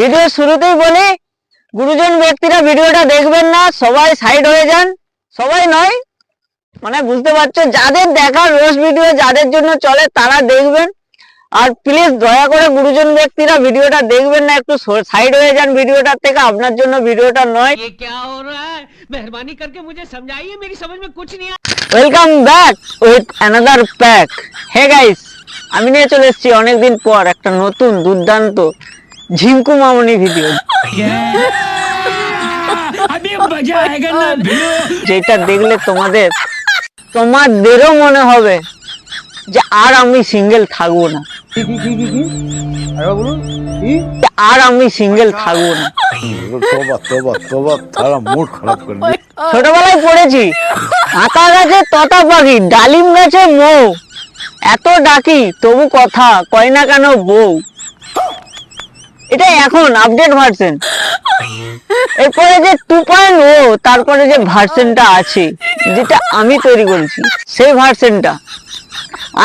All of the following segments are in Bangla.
ভিডিও শুরুতেই বলি গুরুজন ব্যক্তিরা ভিডিওটা দেখবেন না, সবাই সাইড হয়ে যান। সবাই নয় মানে বুঝতে পারছো, যাদের দেখা রোজ ভিডিও যাদের জন্য চলে তারা দেখবেন। আর প্লিজ দয়া করে গুরুজন ব্যক্তিরা ভিডিওটা দেখবেন না, একটু সাইড হয়ে যান ভিডিওটার থেকে, আপনার জন্য ভিডিওটা নয়। ये क्या हो रहा है? मेहरबानी करके मुझे समझाइए, मेरी समझ में कुछ नहीं welcome back with another pack. Hey guys, আমি নিয়ে চলে এসেছি অনেকদিন পর একটা নতুন দুর্দান্ত ঝিঙ্কু মামনি ভিডিও, যেটা দেখলে তোমাদেরও মনে হবে যে আর আমি সিঙ্গেল থাকবো না, আর আমি সিঙ্গেল থাকবো না। ছোটবেলায় পড়েছি আতা গাছে ততা পাখি, ডালিম গাছে মৌ, এত ডাকি তবু কথা কয় না কেন বউ। এটা এখন আপডেট ভার্সন। এরপরে যে 2.0 তারপরে যে ভার্সনটা আছে যেটা আমি তৈরি করেছি সেই ভার্সনটা,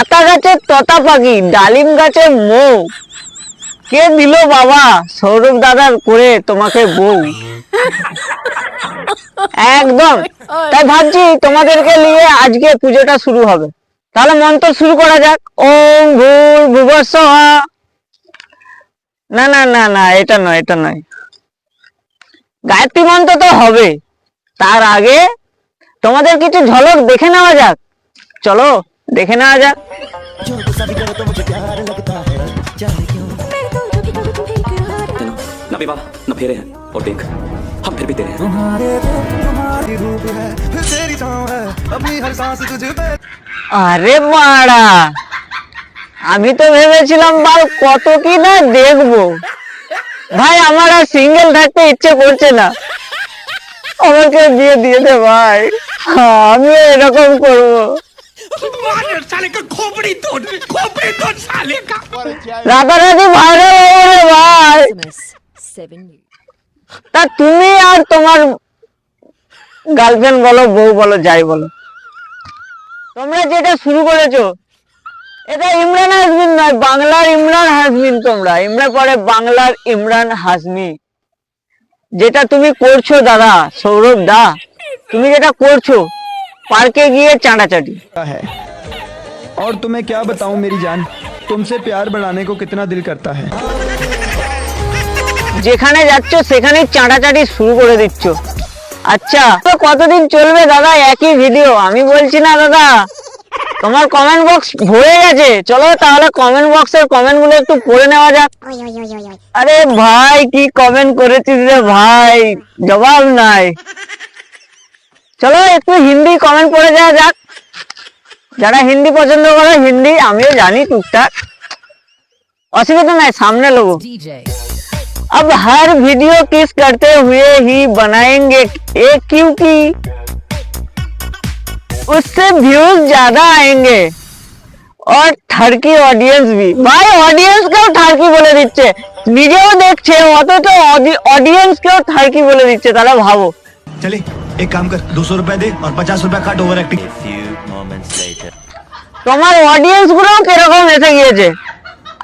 আতা গাছে ততা পাখি, ডালিম গাছে মৌ, কে দিল বাবা সৌরভ দাদার করে তোমাকে বউ। একদম তাই ভাবছি তোমাদেরকে নিয়ে আজকে পুজোটা শুরু হবে। তাহলে মন্ত্র শুরু করা যাক। ওম ভূর ভুবস্বঃ। না না না না, এটা নয়, এটা নয়। গায়ত্রী মন্ত্র তো হবে, তার আগে তোমাদের কিছু ঝলক দেখে নেওয়া যাক। চলো দেখে নেওয়া যাক। ना विवाह न फेरे हैं और देख हम फिर भी तेरे हैं। আরে মারা, আমি তো ভেবেছিলাম বাল কত কি না দেখবো। ভাই আমার আর সিঙ্গেল থাকতে ইচ্ছে করছে না, আমাকে বিয়ে দিয়ে দে ভাই, আমি এরকম করবো। রাতারাতি ভাইরাল হয়ে ভাই। তা তুমি আর তোমার গার্লফ্রেন্ড বলো, বউ বলো, যাই বলো, তোমরা যেটা শুরু করেছো এটা ইমরান হাসমিন নয়, বাংলার ইমরান হাসমিন। তোমরা ইমরান পরে বাংলার ইমরান হাসমি। যেটা তুমি করছো দাদা সৌরভ দা, তুমি যেটা করছো পার্কে গিয়ে চাঁটাচাটি है। और तुम्हें क्या बताऊं मेरी जान, तुमसे प्यार बढ़ाने को कितना दिल करता है। যেখানে যাচ্ছ সেখানে চাঁটাচাটি শুরু করে দিচ্ছ। আচ্ছা তো কতদিন চলবে দাদা একই ভিডিও? আমি বলছি না দাদা, তোমার কমেন্ট বক্স ভরে গেছে, চলো তাহলে কমেন্ট বক্সের কমেন্ট গুলো একটু পড়ে নেওয়া যাক। আরে ভাই কি কমেন্ট করেছিস রে ভাই, জবাব নাই। চলো একটু হিন্দি কমেন্ট পড়ে যাওয়া যাক। যারা হিন্দি পছন্দ করে হিন্দি, আমিও জানি টুকটাক, অসুবিধা নাই, সামনে লোগো। अब हर वीडियो किस करते हुए ही बनाएंगे एक, क्योंकि उससे व्यूज ज्यादा आएंगे और थर्की ऑडियंस भी। भाई ऑडियंस क्यों थर्की बोले दिच्छे, নিজেও দেখছে অথচ অডিয়েন্স কেও থার্কি বলে দিচ্ছে, তাহলে ভাবো। चले एक काम कर, 200 रुपए दे और 50 रुपए काट ओवर एक्टिंग। তোমার অডিয়েন্স গুলো কিরকম এসে গিয়েছে,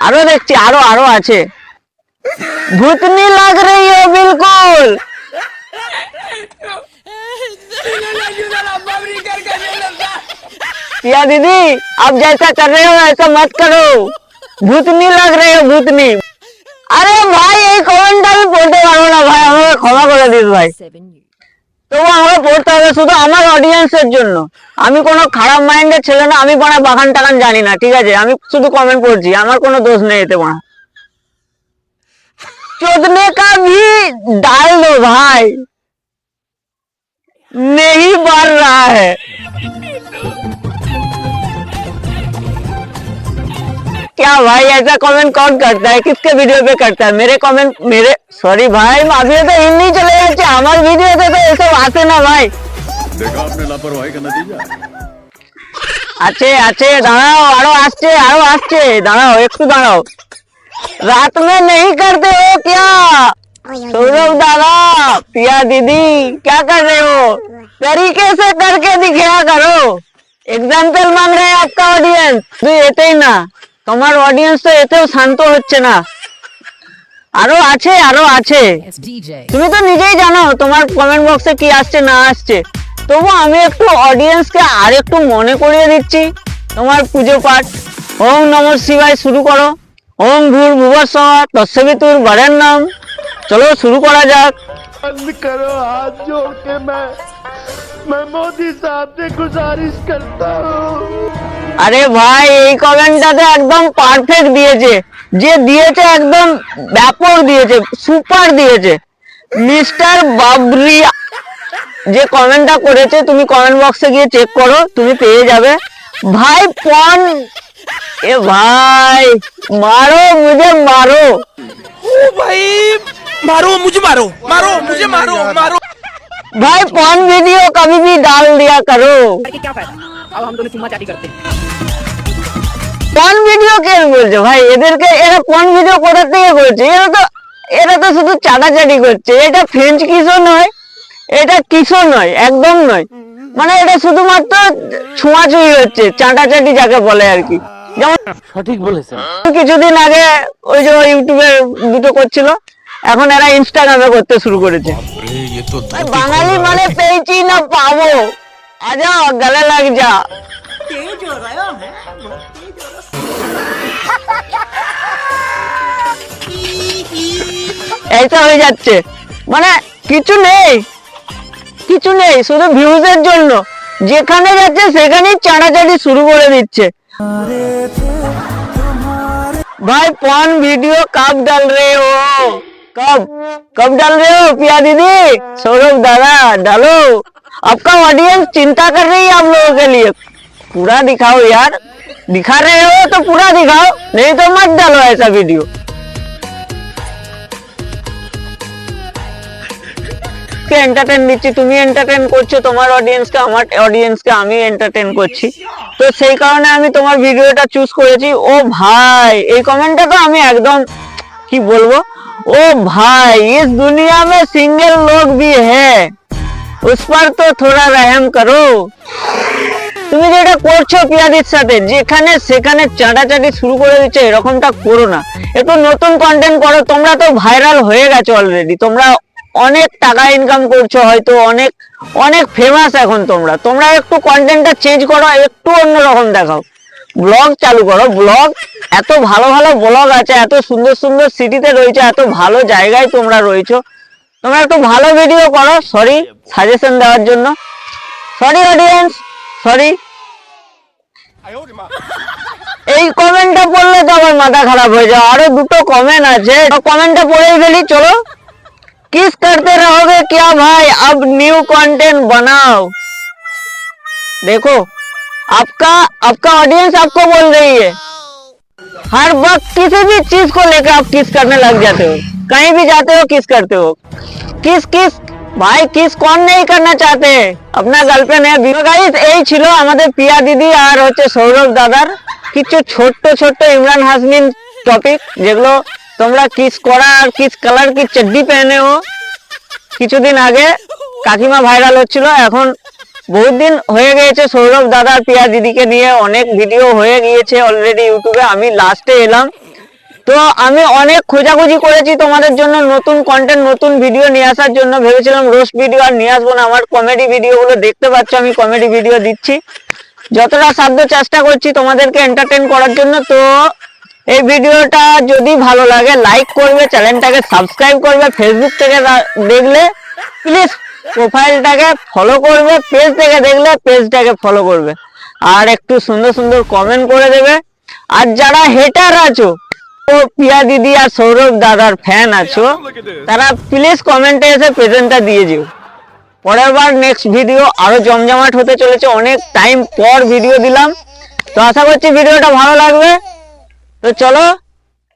আরো দেখছি, আরো আরো আছে। भूतनी लग रही हो बिल्कुल। या दीदी अब जैसा कर रहे हो ऐसा मत करो, भूतनी लग रहे हो भूतनी। अरे भाई এই কমেন্টটা আমি পড়তে পারবো না ভাই, আমাকে ক্ষমা করে দিস ভাই। তবু আমাকে পড়তে হবে শুধু আমার অডিয়েন্সের জন্য। আমি কোনো খারাপ মাইন্ডের ছেলে না, আমি পড়া বাগান টাগান জানি না, ঠিক আছে? আমি শুধু কমেন্ট পড়ছি, আমার কোনো দোষ নেই এতে। পড়া चोदने का भी डाल दो भाई, नहीं बढ़ रहा है। क्या भाई ऐसा कमेंट कौन करता है, किसके वीडियो पे करता है? मेरे कमेंट, मेरे सॉरी भाई, अभी तो हिंदी चले जाते, हमारे वीडियो पे तो ये सब आते ना भाई। देखा आपने लापरवाही का नतीजा। আছে আছে, দাঁড়াও, আরো আসছে, আরো আসছে, দাঁড়াও একটু দাঁড়াও। रात में नहीं करते हो क्या सौरभ दादा, पिया दीदी, क्या कर रहे हो? तरीके से करके दिखाया करो। एग्जाम्पल मांग रहे हैं आपका ऑडियंस। এতেই না, তোমার অডিয়েন্স তো এতেও শান্ত হচ্ছে না। আরো আছে, আরো আছে। It's DJ. তুমি তো নিজেই জানো তোমার কমেন্ট বক্সে কি আসছে না আসছে, তবু আমি একটু অডিয়েন্সকে আর একটু মনে করিয়ে দিচ্ছি তোমার পুজো পাঠ। ওম নমঃ শিবায় শুরু করো। ওম ভূর ভুবস্সুঃ তস্সবিতুর বরেণ্যম। চলো শুরু করা যাক। बंद करो, हाथ जोड़ के मैं मोदी साहब से गुजारिश करता हूँ। আরে ভাই এই কমেন্টটাতে একদম পারফেক্ট দিয়েছে, যে দিয়েছে একদম ব্যাপক দিয়েছে, সুপার দিয়েছে মিস্টার বাবরিয়া। যে কমেন্টটা করেছে তুমি কমেন্ট বক্সে গিয়ে চেক করো, তুমি পেয়ে যাবে। ভাই পন, এ ভাই মারো মুঝে মারো। भाई पॉन वीडियो कभी भी डाल दिया करो। क्या फायदा, अब हम दोनों चुम्मा चाटी करते हैं। পন ভিডিও কে বলছো ভাই? এদেরকে এরা পন ভিডিও কোথা থেকে করছে? এরা তো শুধু চাটাচাটি করছে। এটা ফ্রেঞ্চ কিসও নয়, এটা কিসও নয়, একদম নয়। মানে এটা শুধুমাত্র ছোঁয়াছুঁই হচ্ছে, চাটাচাটি যাকে বলে আর কি। যেমন সঠিক বলেছেন, কিছুদিন আগে ওই যে ইউটিউবে দুটো করছিল, এখন এরা ইনস্টাগ্রামে করতে শুরু করেছে। ভাই বাঙালি মানে পেয়েছি না পাবো, আজা গলে লাগ যা। এইটা হয়ে যাচ্ছে, মানে কিছু নেই, কিছু নেই, শুধু ভিউজের জন্য যেখানে যাচ্ছে সেখানেই চাঁড়াচাড়ি শুরু করে দিচ্ছে। भाई पॉन वीडियो कब डाल रहे हो? कब कब डाल रहे हो पिया दीदी, सौरभ दादा? डालो, आपका ऑडियंस चिंता कर रही है आप लोगों के लिए। पूरा दिखाओ यार, दिखा रहे हो तो पूरा दिखाओ, नहीं तो मत डालो ऐसा वीडियो। এন্টারটেইন দিচ্ছি, তুমি এন্টারটেইন করছো তোমার অডিয়েন্সকে, আমার অডিয়েন্সকে আমি এন্টারটেইন করছি, তো সেই কারণে আমি তোমার ভিডিওটা চুজ করেছি। ও ভাই এই কমেন্টটা তো আমি একদম কি বলবো, ও ভাই इस दुनिया में सिंगल लोग भी है, उस पर तो थोड़ा रहम करो। তুমি যেটা করছো পিয়াদির সাথে, যেখানে সেখানে চাটাচাটি শুরু করে দিচ্ছে, এরকমটা করো না, একটু নতুন কন্টেন্ট করো। তোমরা তো ভাইরাল হয়ে গেছো অলরেডি, তোমরা অনেক টাকা ইনকাম করছো, হয়তো অনেক অনেক ফেমাস এখন তোমরা। তোমরা একটু কন্টেন্টটা চেঞ্জ করো, একটু অন্যরকম দেখাও, ব্লগ চালু করো। ব্লগ এত ভালো ভালো ব্লগ আছে, এত সুন্দর সুন্দর সিটিতে রয়েছে, এত ভালো জায়গায় তোমরা রয়েছো, তোমরা একটু ভালো ভিডিও করো। সরি সাজেশন দেওয়ার জন্য, সরি অডিয়েন্স, সরি। এই কমেন্টটা পড়লে তো আমার মাথা খারাপ হয়ে যায়। আরো দুটো কমেন্ট আছে, কমেন্টটা পড়েই ফেলি। চলো, किस करते रहोगे क्या भाई, अब न्यू कंटेंट बनाओ। देखो आपका ऑडियंस आपको बोल रही है, हर वक्त किसी भी चीज को लेकर आप किस करने लग जाते हो, कहीं भी जाते हो किस करते हो। किस किस भाई, किस कौन नहीं करना चाहते हैं, अपना गर्लफ्रेंड है। गाइस এই ছিল আমাদের পিয়া দিদি আর হচ্ছে সৌরভ দাদার কিছু ছোট্ট ছোট্ট ইমরান হাসমিন টপিক, যেগুলো তোমরা কিস করা আর কিস কালার কি চड्डी पहने हो কিছুদিন আগে কাকিমা ভাইরাল হচ্ছিল। এখন বহুত দিন হয়ে গিয়েছে সৌরভ দাদা আর পিয়া দিদিকে নিয়ে অনেক ভিডিও হয়ে গিয়েছে অলরেডি ইউটিউবে। আমি লাস্টে এলাম, তো আমি অনেক খোঁজাখুঁজি করেছি তোমাদের জন্য নতুন কন্টেন্ট, নতুন ভিডিও নিয়ে আসার জন্য। ভেবেছিলাম রোস্ট ভিডিও আর নিয়ে আসবো না, আমার কমেডি ভিডিওগুলো দেখতে পাচ্ছ, আমি কমেডি ভিডিও দিচ্ছি, যতটা সাধ্য চেষ্টা করছি তোমাদেরকে এন্টারটেইন করার জন্য। তো এই ভিডিওটা যদি ভালো লাগে লাইক করবে, চ্যানেলটাকে সাবস্ক্রাইব করবে, ফেসবুক থেকে দেখলে প্লিজ প্রোফাইলটাকে ফলো করবে, পেজ থেকে দেখলে পেজটাকে ফলো করবে, আর একটু সুন্দর সুন্দর কমেন্ট করে দেবে। আর যারা হেটার আছো, ও পিয়া দিদি আর সৌরভ দাদার ফ্যান আছো, তারা প্লিজ কমেন্টে এসে প্রেজেন্টটা দিয়ে যেও। পরের বার নেক্সট ভিডিও আরো জমজমাট হতে চলেছে, অনেক টাইম পর ভিডিও দিলাম, তো আশা করছি ভিডিওটা ভালো লাগবে। তো চলো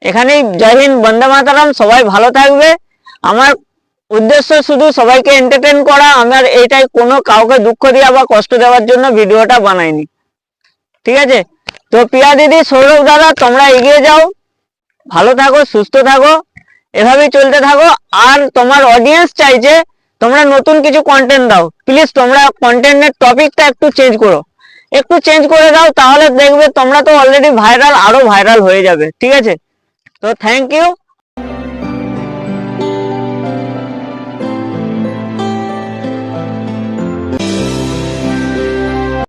এখানেই, জয় হিন্দ, বন্দে মাতরম, সবাই ভালো থাকবে। আমার উদ্দেশ্য শুধু সবাইকে এন্টারটেইন করা, আমার এইটাই, কোনো কাউকে দুঃখ দেওয়া বা কষ্ট দেওয়ার জন্য ভিডিওটা বানাইনি, ঠিক আছে? তো পিয়া দিদি সৌরভ দাদা তোমরা এগিয়ে যাও, ভালো থাকো, সুস্থ থাকো, এভাবেই চলতে থাকো। আর তোমার অডিয়েন্স চাইছে তোমরা নতুন কিছু কন্টেন্ট দাও, প্লিজ তোমরা কন্টেন্টের টপিকটা একটু চেঞ্জ করো, একটু চেঞ্জ করে দাও, তাহলে দেখবে তোমরা তো অলরেডি ভাইরাল, আরো ভাইরাল হয়ে যাবে, ঠিক আছে? তো থ্যাংক ইউ।